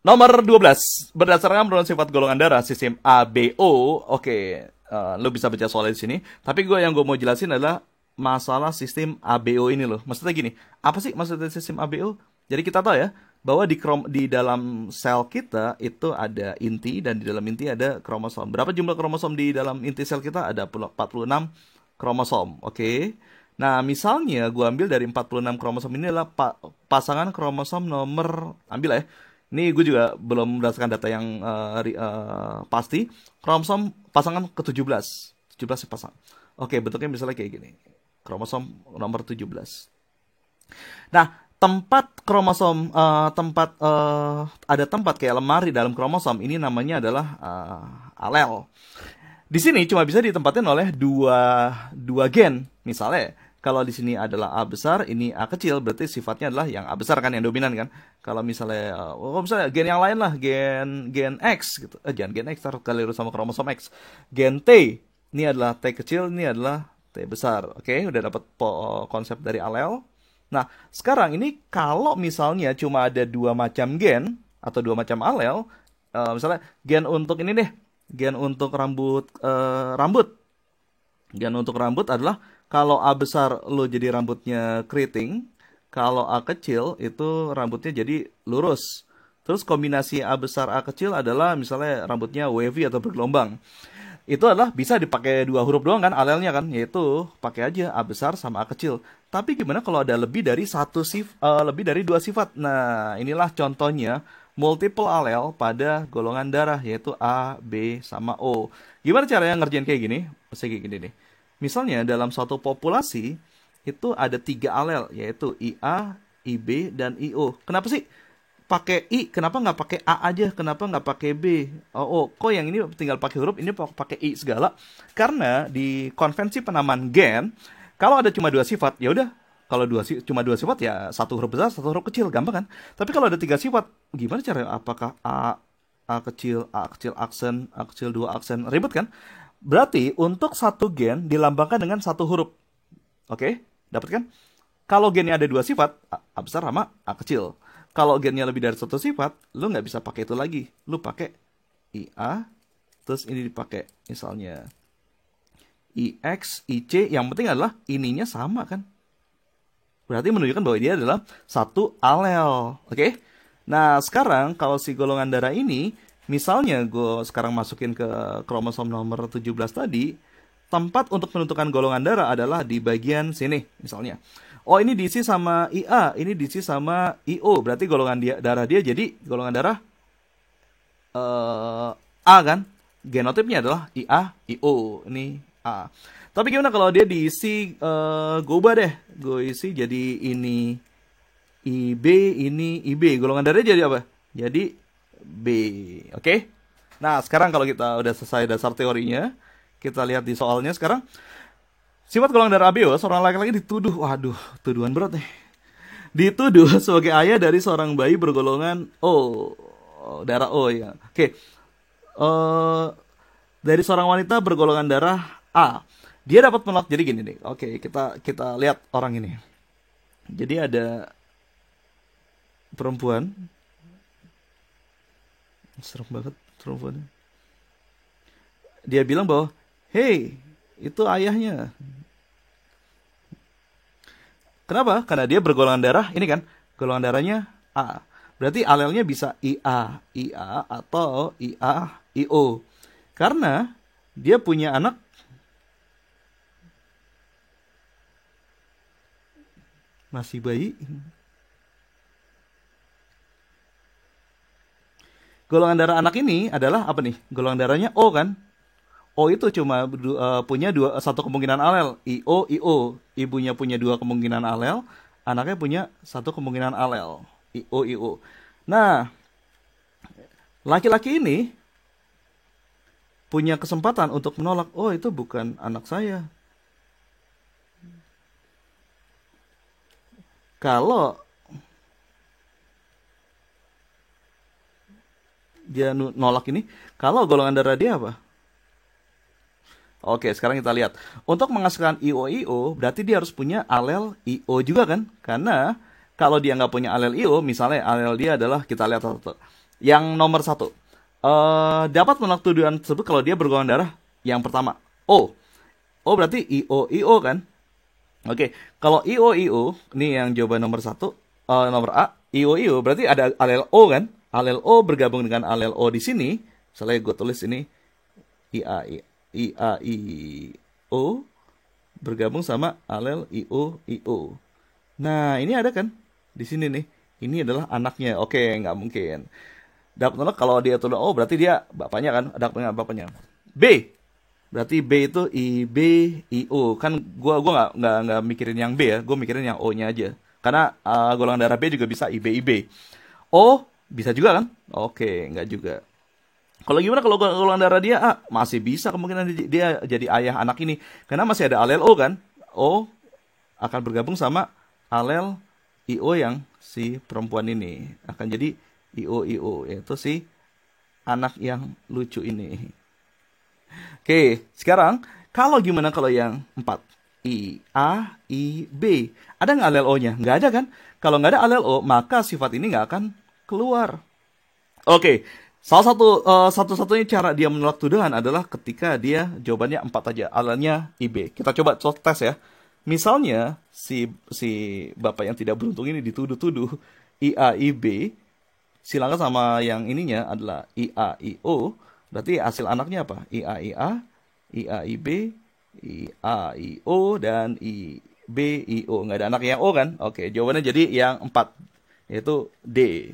Nomor 12. Berdasarkan penurunan sifat golongan darah sistem ABO. Oke, lo bisa baca soalnya di sini. Tapi yang gue mau jelasin adalah masalah sistem ABO ini loh. Maksudnya gini, apa sih maksudnya sistem ABO? Jadi kita tahu ya, bahwa di dalam sel kita itu ada inti, dan di dalam inti ada kromosom. Berapa jumlah kromosom di dalam inti sel kita? Ada 46 kromosom. Oke. Nah, misalnya gue ambil dari 46 kromosom ini adalah pasangan kromosom nomor, ambil ya. Ini gue juga belum berdasarkan data yang pasti. Kromosom pasangan ke-17. 17 pasang. Oke, bentuknya misalnya kayak gini. Kromosom nomor 17. Nah, tempat kromosom ada tempat kayak lemari dalam kromosom ini namanya adalah alel. Di sini cuma bisa ditempatin oleh dua gen. Misalnya, kalau di sini adalah A besar, ini A kecil, berarti sifatnya adalah yang A besar kan, yang dominan kan. Kalau misalnya, misalnya gen yang lain lah, gen X gitu. Jangan gen X, taruh keliru sama kromosom X. Gen T, ini adalah T kecil, ini adalah T besar. Oke, udah dapat konsep dari alel. Nah, sekarang ini kalau misalnya cuma ada dua macam gen atau dua macam alel, misalnya gen untuk ini deh, gen untuk rambut. Gen untuk rambut adalah kalau A besar lo jadi rambutnya keriting, kalau A kecil itu rambutnya jadi lurus. Terus kombinasi A besar A kecil adalah misalnya rambutnya wavy atau bergelombang. Itu adalah bisa dipakai dua huruf doang kan, alelnya kan, yaitu pakai aja A besar sama A kecil. Tapi gimana kalau ada lebih dari lebih dari dua sifat? Nah, inilah contohnya multiple alel pada golongan darah, yaitu A, B, sama O. Gimana caranya ngerjain kayak gini? Masih kayak gini nih. Misalnya dalam suatu populasi itu ada 3 alel, yaitu IA, IB, dan IO. Kenapa sih pakai I? Kenapa nggak pakai A aja? Kenapa nggak pakai B? Kok yang ini tinggal pakai huruf, ini pakai I segala? Karena di konvensi penamaan gen, kalau ada cuma dua sifat, ya udah. Kalau cuma dua sifat ya satu huruf besar, satu huruf kecil, gampang kan? Tapi kalau ada 3 sifat, gimana caranya? Apakah A kecil aksen, A kecil 2 aksen, ribet kan? Berarti untuk satu gen dilambangkan dengan satu huruf. Oke, dapat kan? Kalau gennya ada dua sifat, A besar sama A kecil. Kalau gennya lebih dari satu sifat, lu nggak bisa pakai itu lagi. Lu pakai IA, terus ini dipakai misalnya IX, IC. Yang penting adalah ininya sama kan? Berarti menunjukkan bahwa dia adalah satu alel. Oke? Nah, sekarang kalau si golongan darah ini, misalnya gue sekarang masukin ke kromosom nomor 17 tadi, tempat untuk menentukan golongan darah adalah di bagian sini, misalnya. Oh, ini diisi sama IA, ini diisi sama IO, berarti golongan darah dia jadi golongan darah A kan? Genotipnya adalah IA, IO, ini A. Tapi gimana kalau dia diisi, gue ubah deh, gue isi jadi ini IB, ini IB, golongan darahnya jadi apa? Jadi B, oke? Nah, sekarang kalau kita udah selesai dasar teorinya, kita lihat di soalnya sekarang. Sifat golongan darah ABO, seorang laki-laki dituduh, waduh, tuduhan berat nih. Dituduh sebagai ayah dari seorang bayi bergolongan O, darah O ya. Oke, dari seorang wanita bergolongan darah A. Dia dapat menolak, jadi gini nih. Oke, kita lihat orang ini. Jadi ada perempuan, serem banget perempuannya. Dia bilang bahwa, hey, itu ayahnya. Kenapa? Karena dia bergolongan darah, ini kan, golongan darahnya A. Berarti alelnya bisa IA atau IA, IO. Karena dia punya anak masih bayi. Golongan darah anak ini adalah apa nih? Golongan darahnya O kan? O itu cuma punya satu kemungkinan alel, IO. Ibunya punya 2 kemungkinan alel, anaknya punya 1 kemungkinan alel, IO. Nah, laki-laki ini punya kesempatan untuk menolak, oh itu bukan anak saya. Kalau dia nolak ini, kalau golongan darah dia apa? Oke, sekarang kita lihat. Untuk menghasilkan IO, berarti dia harus punya alel IO juga kan? Karena kalau dia nggak punya alel IO, misalnya alel dia adalah, kita lihat satu. Yang nomor 1. Dapat menolak tuduhan tersebut kalau dia bergolongan darah yang pertama. O. O berarti IO kan? Oke, kalau IO, ini yang jawaban nomor 1, nomor A, IO berarti ada alel O kan? Alel O bergabung dengan alel O di sini. Misalnya gue tulis ini IAIO bergabung sama alel IO. Nah, ini ada kan? Di sini nih. Ini adalah anaknya. Oke, nggak mungkin. Dapat menolak kalau dia tulis O berarti dia bapaknya kan? Ada bapaknya. B. Berarti B itu IB, IO. Kan gua nggak mikirin yang B ya, gua mikirin yang O-nya aja. Karena golongan darah B juga bisa IB, IB. O bisa juga kan? Oke, nggak juga. Kalau gimana kalau golongan darah dia A? Masih bisa kemungkinan dia jadi ayah anak ini. Karena masih ada alel O kan? O akan bergabung sama alel IO yang si perempuan ini. Akan jadi IO, yaitu si anak yang lucu ini. Oke, sekarang kalau gimana kalau yang 4? I B. Ada nggak alel O-nya? Nggak ada kan? Kalau nggak ada alel O, maka sifat ini nggak akan keluar. Oke, satu-satunya cara dia menolak tuduhan adalah ketika dia jawabannya 4 aja, alelnya IB. Kita coba tes ya. Misalnya si bapak yang tidak beruntung ini dituduh-tuduh IB, silakan sama yang ininya adalah IO. Berarti hasil anaknya apa? IA, IB, IO, dan IBIO. Nggak ada anak yang O kan? Oke, jawabannya jadi yang 4, yaitu D.